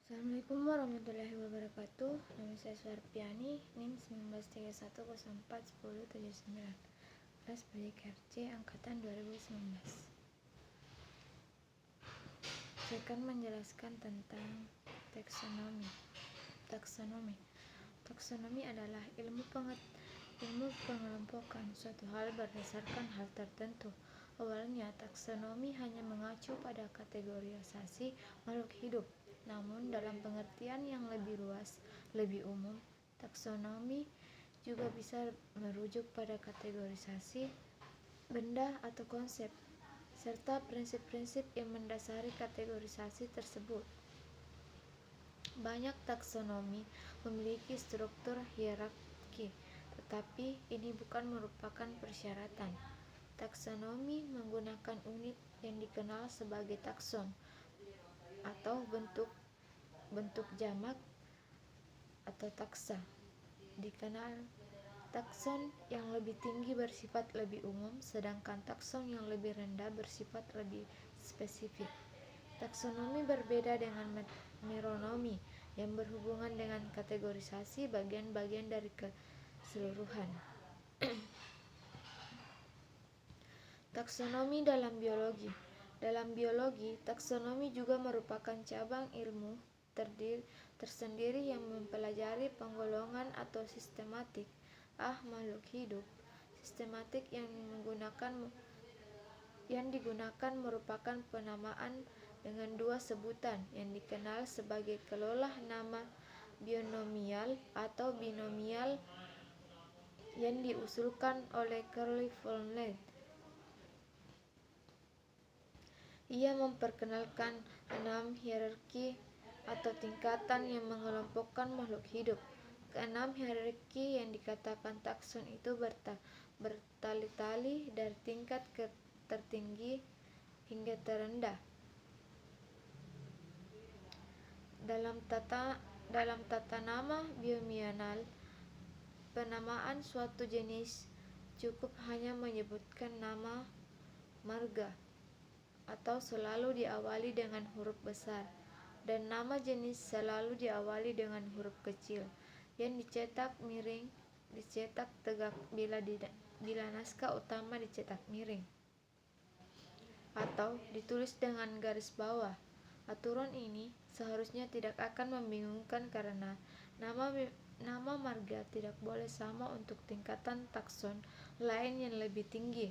Assalamualaikum warahmatullahi wabarakatuh. Nama saya Suharpiani, NIM 1931041079. Kelas PJKRC Angkatan 2019. Saya akan menjelaskan tentang taksonomi. Taksonomi adalah ilmu pengelompokan suatu hal berdasarkan hal tertentu. Awalnya, taksonomi hanya mengacu pada kategorisasi makhluk hidup. Namun, dalam pengertian yang lebih luas, lebih umum, taksonomi juga bisa merujuk pada kategorisasi benda atau konsep, serta prinsip-prinsip yang mendasari kategorisasi tersebut. Banyak taksonomi memiliki struktur hierarki, tetapi ini bukan merupakan persyaratan. Taksonomi menggunakan unit yang dikenal sebagai takson atau bentuk jamak atau taksa. Dikenal takson yang lebih tinggi bersifat lebih umum, sedangkan takson yang lebih rendah bersifat lebih spesifik. Taksonomi berbeda dengan meronomi yang berhubungan dengan kategorisasi bagian-bagian dari keseluruhan. Taksonomi dalam biologi. Dalam biologi, taksonomi juga merupakan cabang ilmu tersendiri yang mempelajari penggolongan atau sistematik makhluk hidup. Sistematik yang digunakan merupakan penamaan dengan dua sebutan yang dikenal sebagai kelola nama bionomial atau binomial yang diusulkan oleh Carl von Linné. Ia memperkenalkan 6 hierarki atau tingkatan yang mengelompokkan makhluk hidup. Keenam hierarki yang dikatakan takson itu bertali-tali dari tingkat tertinggi hingga terendah. Dalam tata nama binomial, penamaan suatu jenis cukup hanya menyebutkan nama marga atau selalu diawali dengan huruf besar, dan nama jenis selalu diawali dengan huruf kecil yang dicetak tegak bila naskah utama dicetak miring atau ditulis dengan garis bawah. Aturan ini seharusnya tidak akan membingungkan karena nama marga tidak boleh sama untuk tingkatan takson lain yang lebih tinggi.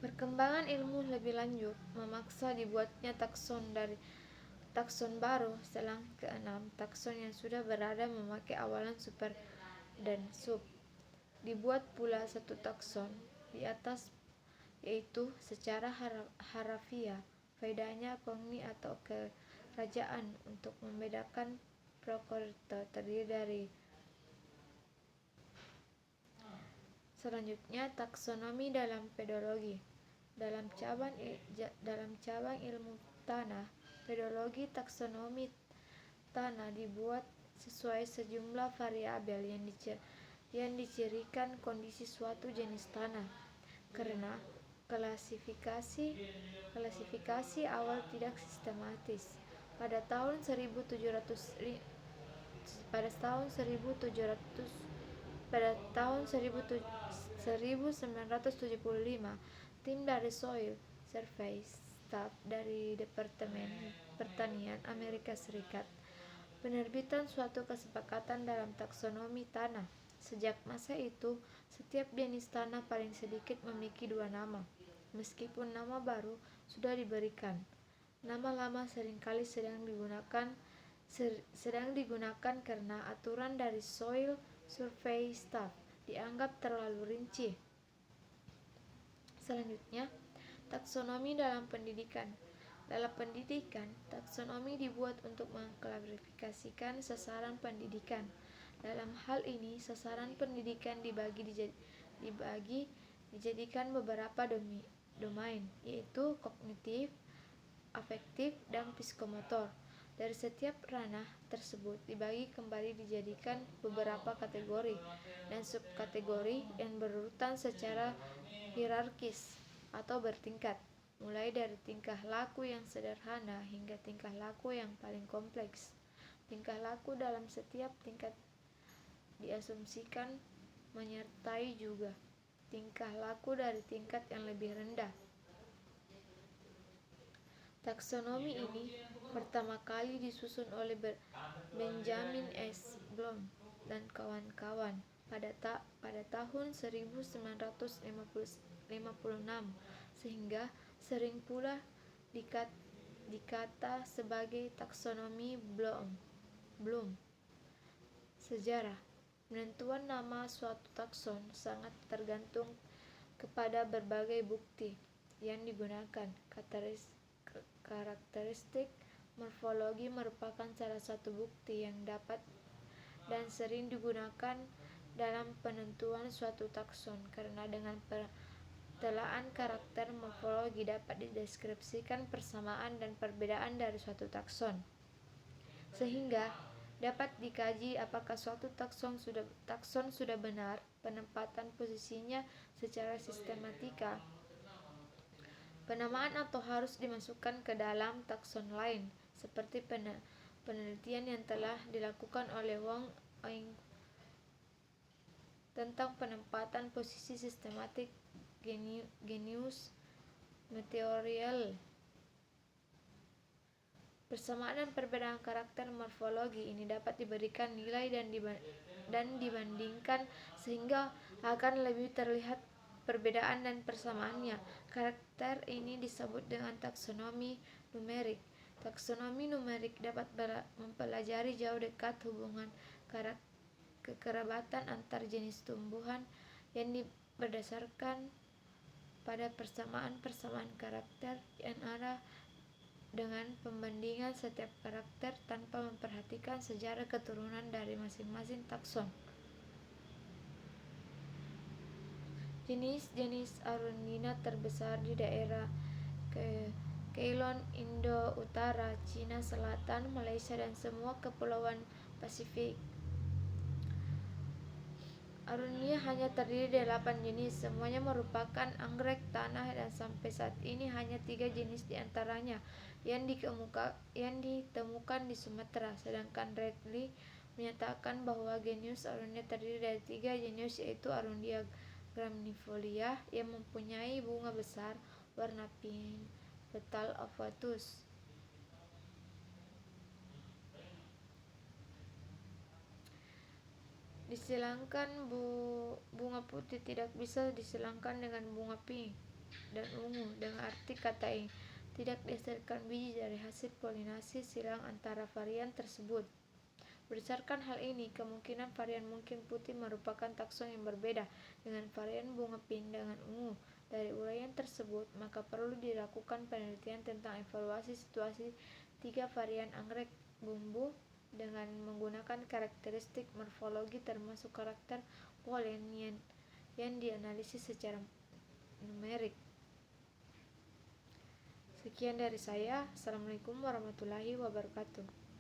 Perkembangan ilmu lebih lanjut memaksa dibuatnya takson baru selang keenam. Takson yang sudah berada memakai awalan super dan sub. Dibuat pula satu takson di atas, yaitu secara harafiah. Faedahnya kogni atau kerajaan untuk membedakan prokaryote terdiri dari. Selanjutnya, taksonomi dalam pedologi. Dalam cabang ilmu tanah, pedologi, taksonomi tanah dibuat sesuai sejumlah variabel yang dicirikan kondisi suatu jenis tanah. Karena klasifikasi awal tidak sistematis. Pada tahun 1975, tim dari Soil Survey Staff dari Departemen Pertanian Amerika Serikat penerbitan suatu kesepakatan dalam taksonomi tanah. Sejak masa itu, setiap jenis tanah paling sedikit memiliki 2 nama. Meskipun nama baru sudah diberikan, nama lama seringkali sedang digunakan karena aturan dari Soil Survey Staff dianggap terlalu rinci. Selanjutnya, taksonomi dalam pendidikan. Dalam pendidikan, taksonomi dibuat untuk mengklasifikasikan sasaran pendidikan. Dalam hal ini, sasaran pendidikan dijadikan beberapa domain, yaitu kognitif, afektif, dan psikomotor. Dari setiap ranah tersebut dibagi kembali dijadikan beberapa kategori dan subkategori yang berurutan secara hierarkis atau bertingkat. mulai dari tingkah laku yang sederhana hingga tingkah laku yang paling kompleks. Tingkah laku dalam setiap tingkat diasumsikan menyertai juga tingkah laku dari tingkat yang lebih rendah. Taksonomi ini pertama kali disusun oleh Benjamin S. Bloom dan kawan-kawan pada tahun 1956, sehingga sering pula dikata sebagai taksonomi Bloom. Sejarah penentuan nama suatu takson sangat tergantung kepada berbagai bukti yang digunakan. Karakteristik morfologi merupakan salah satu bukti yang dapat dan sering digunakan dalam penentuan suatu takson, karena dengan pertelaan karakter morfologi dapat dideskripsikan persamaan dan perbedaan dari suatu takson, sehingga dapat dikaji apakah suatu takson sudah benar penempatan posisinya secara sistematika, penamaan, atau harus dimasukkan ke dalam takson lain, seperti penelitian yang telah dilakukan oleh Wong Oing tentang penempatan posisi sistematik genus Meteoriale. Persamaan dan perbedaan karakter morfologi ini dapat diberikan nilai dan dibandingkan sehingga akan lebih terlihat perbedaan dan persamaannya. Karakter ini disebut dengan taksonomi numerik. Taksonomi numerik dapat mempelajari jauh dekat hubungan kekerabatan antar jenis tumbuhan yang berdasarkan pada persamaan karakter yang ada dengan pembandingan setiap karakter tanpa memperhatikan sejarah keturunan dari masing-masing takson. Jenis-jenis Arundina terbesar di daerah Ceylon, Indo Utara, Cina Selatan, Malaysia, dan semua kepulauan Pasifik. Arunia hanya terdiri dari 8 jenis, semuanya merupakan anggrek tanah, dan sampai saat ini hanya 3 jenis diantaranya yang ditemukan di Sumatera. Sedangkan Redley menyatakan bahwa genus Arunia terdiri dari 3 jenis, yaitu Arundia graminifolia yang mempunyai bunga besar warna pink, petal ovatus. Disilangkan bunga putih tidak bisa disilangkan dengan bunga pink dan ungu, dengan arti kata ini tidak dihasilkan biji dari hasil polinasi silang antara varian tersebut. Berdasarkan hal ini, kemungkinan varian mungkin putih merupakan takson yang berbeda dengan varian bunga pink dengan ungu. Dari uraian tersebut, maka perlu dilakukan penelitian tentang evaluasi situasi 3 varian anggrek bumbu dengan menggunakan karakteristik morfologi termasuk karakter polen yang dianalisis secara numerik. Sekian dari saya. Assalamualaikum warahmatullahi wabarakatuh.